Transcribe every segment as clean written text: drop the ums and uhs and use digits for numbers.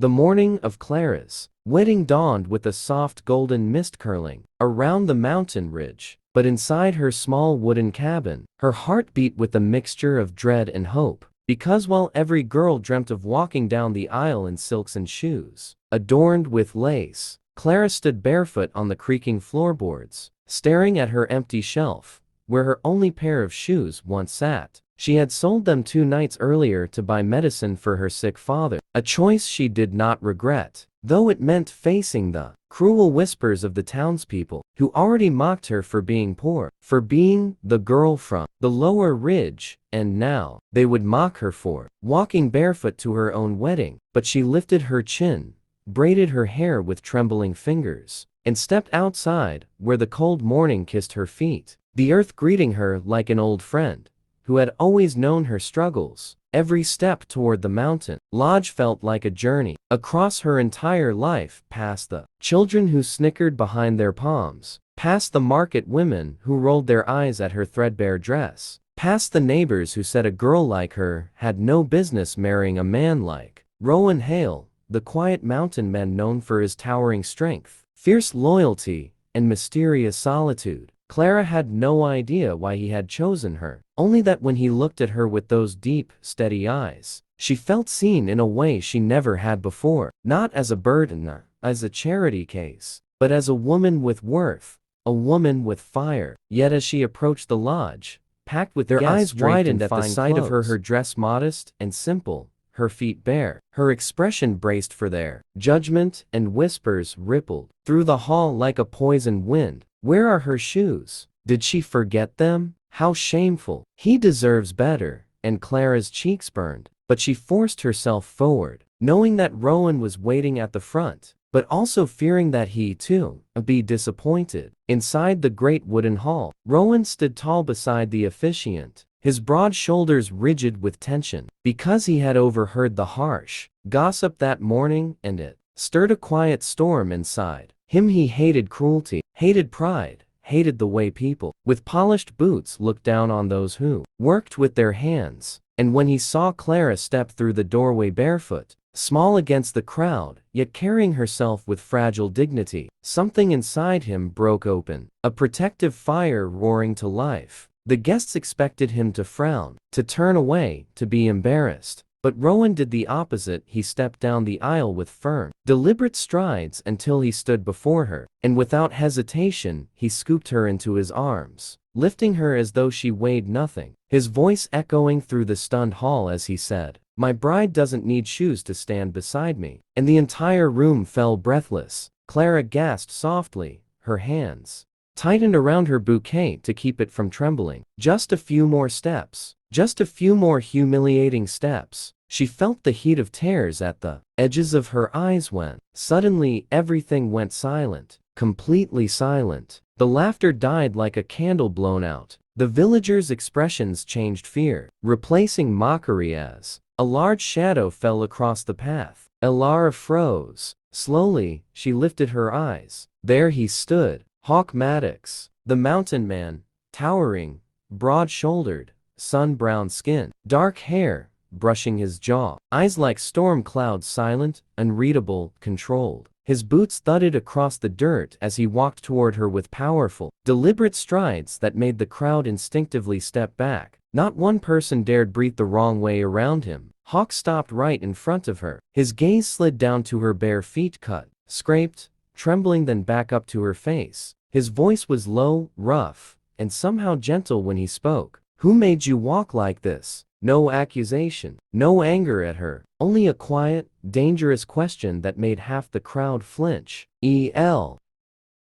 The morning of Clara's wedding dawned with a soft golden mist curling around the mountain ridge, but inside her small wooden cabin, her heart beat with a mixture of dread and hope. Because while every girl dreamt of walking down the aisle in silks and shoes adorned with lace, Clara stood barefoot on the creaking floorboards, staring at her empty shelf, where her only pair of shoes once sat. She had sold them 2 nights earlier to buy medicine for her sick father, a choice she did not regret, though it meant facing the cruel whispers of the townspeople, who already mocked her for being poor, for being the girl from the lower ridge, and now they would mock her for walking barefoot to her own wedding. But she lifted her chin, braided her hair with trembling fingers, and stepped outside, where the cold morning kissed her feet, the earth greeting her like an old friend who had always known her struggles. Every step toward the mountain lodge felt like a journey across her entire life, past the children who snickered behind their palms, past the market women who rolled their eyes at her threadbare dress, past the neighbors who said a girl like her had no business marrying a man like Rowan Hale, the quiet mountain man known for his towering strength, fierce loyalty, and mysterious solitude. Clara had no idea why he had chosen her, only that when he looked at her with those deep, steady eyes, she felt seen in a way she never had before, not as a burden, as a charity case, but as a woman with worth, a woman with fire. Yet as she approached the lodge, packed with their eyes widened at the sight of her dress modest and simple, her feet bare, her expression braced for their judgment, and whispers rippled through the hall like a poison wind. Where are her shoes? Did she forget them? How shameful. He deserves better. And Clara's cheeks burned, but she forced herself forward, knowing that Rowan was waiting at the front, but also fearing that he, too, would be disappointed. Inside the great wooden hall, Rowan stood tall beside the officiant, his broad shoulders rigid with tension, because he had overheard the harsh gossip that morning, and it stirred a quiet storm inside him. He hated cruelty, hated pride, hated the way people with polished boots looked down on those who worked with their hands. And when he saw Clara step through the doorway barefoot, small against the crowd, yet carrying herself with fragile dignity, something inside him broke open, a protective fire roaring to life. The guests expected him to frown, to turn away, to be embarrassed. But Rowan did the opposite. He stepped down the aisle with firm, deliberate strides until he stood before her, and without hesitation, he scooped her into his arms, lifting her as though she weighed nothing, his voice echoing through the stunned hall as he said, "My bride doesn't need shoes to stand beside me." And the entire room fell breathless. Clara gasped softly, her hands tightened around her bouquet to keep it from trembling. Just a few more steps. Just a few more humiliating steps. She felt the heat of tears at the edges of her eyes when, suddenly, everything went silent, completely silent. The laughter died like a candle blown out. The villagers' expressions changed fear, replacing mockery as a large shadow fell across the path. Elara froze. Slowly, she lifted her eyes. There he stood, Hawk Maddox, the mountain man, towering, broad-shouldered, sun-brown skin, dark hair, brushing his jaw, eyes like storm clouds, silent, unreadable, controlled. His boots thudded across the dirt as he walked toward her with powerful, deliberate strides that made the crowd instinctively step back. Not one person dared breathe the wrong way around him. Hawk stopped right in front of her. His gaze slid down to her bare feet, cut, scraped, trembling, then back up to her face. His voice was low, rough, and somehow gentle when he spoke. "Who made you walk like this?" No accusation, no anger at her, only a quiet, dangerous question that made half the crowd flinch.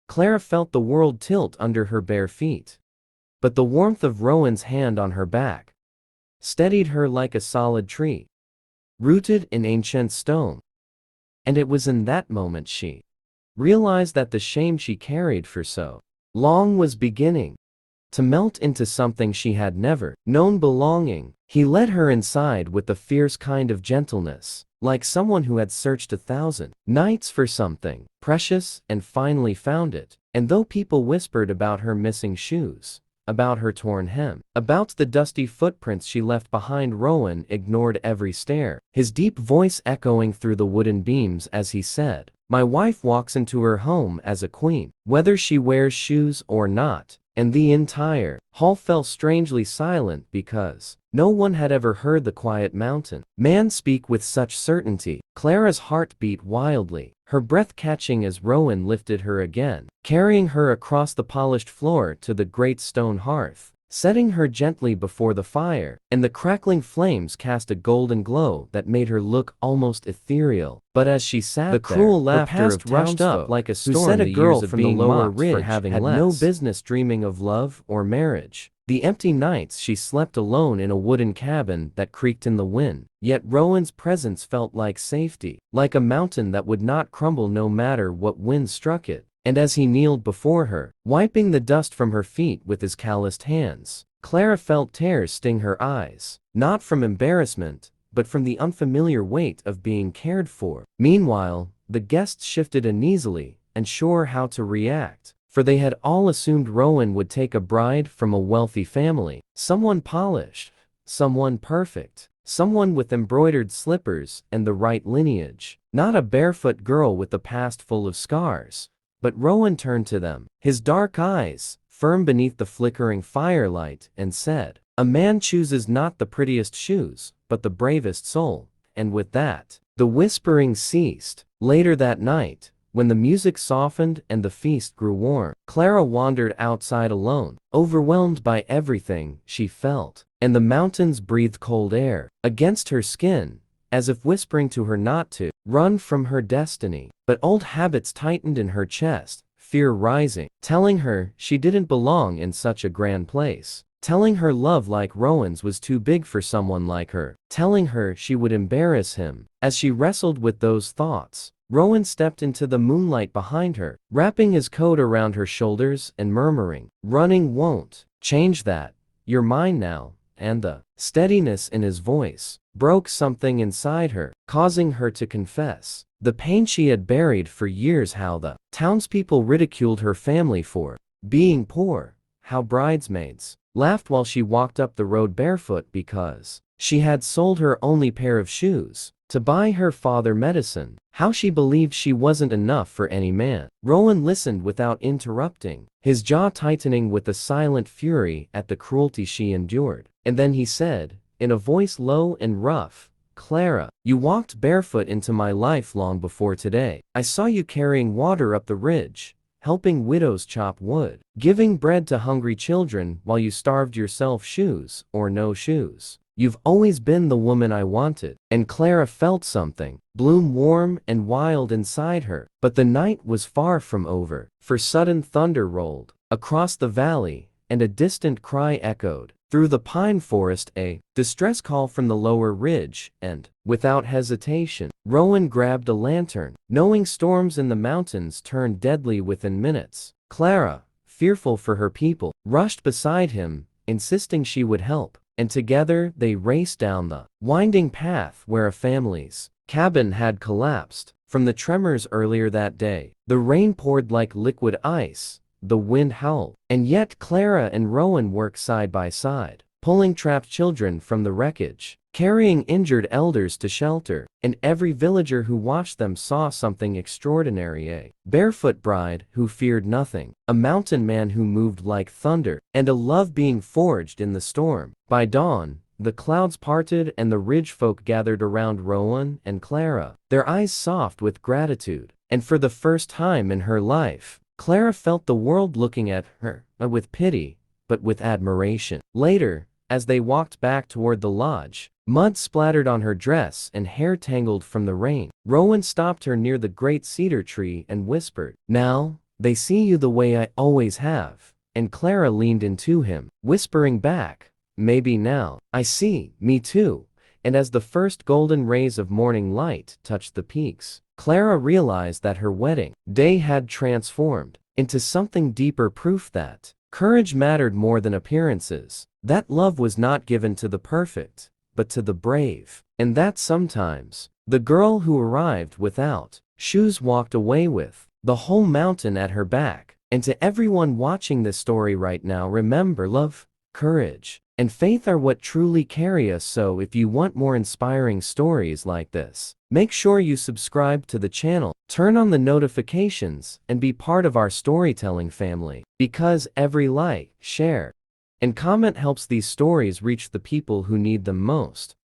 Clara felt the world tilt under her bare feet. But the warmth of Rowan's hand on her back steadied her like a solid tree, rooted in ancient stone. And it was in that moment she realized that the shame she carried for so long was beginning to melt into something she had never known: belonging. He led her inside with a fierce kind of gentleness, like someone who had searched 1,000 nights for something precious and finally found it. And though people whispered about her missing shoes, about her torn hem, about the dusty footprints she left behind. Rowan ignored every stare, his deep voice echoing through the wooden beams as he said, "My wife walks into her home as a queen, whether she wears shoes or not." And the entire hall fell strangely silent because no one had ever heard the quiet mountain man speak with such certainty. Clara's heart beat wildly, her breath catching as Rowan lifted her again, carrying her across the polished floor to the great stone hearth, setting her gently before the fire, and the crackling flames cast a golden glow that made her look almost ethereal. But as she sat there, the cruel laughter of rushed up like a storm. Who said a girl from the lower ridge had no business dreaming of love or marriage. The empty nights she slept alone in a wooden cabin that creaked in the wind, yet Rowan's presence felt like safety, like a mountain that would not crumble no matter what wind struck it. And as he kneeled before her, wiping the dust from her feet with his calloused hands, Clara felt tears sting her eyes, not from embarrassment, but from the unfamiliar weight of being cared for. Meanwhile, the guests shifted uneasily, unsure how to react, for they had all assumed Rowan would take a bride from a wealthy family, someone polished, someone perfect, someone with embroidered slippers and the right lineage, not a barefoot girl with a past full of scars. But Rowan turned to them, his dark eyes firm beneath the flickering firelight, and said, "A man chooses not the prettiest shoes, but the bravest soul." And with that, the whispering ceased. Later that night, when the music softened and the feast grew warm, Clara wandered outside alone, overwhelmed by everything she felt, and the mountains breathed cold air against her skin, as if whispering to her not to run from her destiny. But old habits tightened in her chest, fear rising, telling her she didn't belong in such a grand place, telling her love like Rowan's was too big for someone like her, telling her she would embarrass him. As she wrestled with those thoughts, Rowan stepped into the moonlight behind her, wrapping his coat around her shoulders and murmuring, "Running won't change that, you're mine now." And the steadiness in his voice broke something inside her, causing her to confess the pain she had buried for years. How the townspeople ridiculed her family for being poor, how bridesmaids laughed while she walked up the road barefoot because she had sold her only pair of shoes to buy her father medicine, how she believed she wasn't enough for any man. Rowan listened without interrupting, his jaw tightening with a silent fury at the cruelty she endured. And then he said, in a voice low and rough, "Clara, you walked barefoot into my life long before today. I saw you carrying water up the ridge, helping widows chop wood, giving bread to hungry children while you starved yourself, shoes or no shoes. You've always been the woman I wanted." And Clara felt something bloom warm and wild inside her. But the night was far from over, for sudden thunder rolled across the valley, and a distant cry echoed through the pine forest, a distress call from the lower ridge. And, without hesitation, Rowan grabbed a lantern, knowing storms in the mountains turned deadly within minutes. Clara, fearful for her people, rushed beside him, insisting she would help, and together they raced down the winding path where a family's cabin had collapsed from the tremors earlier that day. The rain poured like liquid ice, the wind howled, and yet Clara and Rowan worked side by side, pulling trapped children from the wreckage, carrying injured elders to shelter, and every villager who watched them saw something extraordinary: a barefoot bride who feared nothing, a mountain man who moved like thunder, and a love being forged in the storm. By dawn, the clouds parted and the ridge folk gathered around Rowan and Clara, their eyes soft with gratitude, and for the first time in her life, Clara felt the world looking at her, not with pity, but with admiration. Later, as they walked back toward the lodge, mud splattered on her dress and hair tangled from the rain. Rowan stopped her near the great cedar tree and whispered, "Now, they see you the way I always have." And Clara leaned into him, whispering back, "Maybe now, I see, me too." And as the first golden rays of morning light touched the peaks, Clara realized that her wedding day had transformed into something deeper, proof that courage mattered more than appearances, that love was not given to the perfect, but to the brave, and that sometimes the girl who arrived without shoes walked away with the whole mountain at her back. And to everyone watching this story right now, remember, love, courage, and faith are what truly carry us. So if you want more inspiring stories like this, make sure you subscribe to the channel, turn on the notifications, and be part of our storytelling family. Because every like, share, and comment helps these stories reach the people who need them most.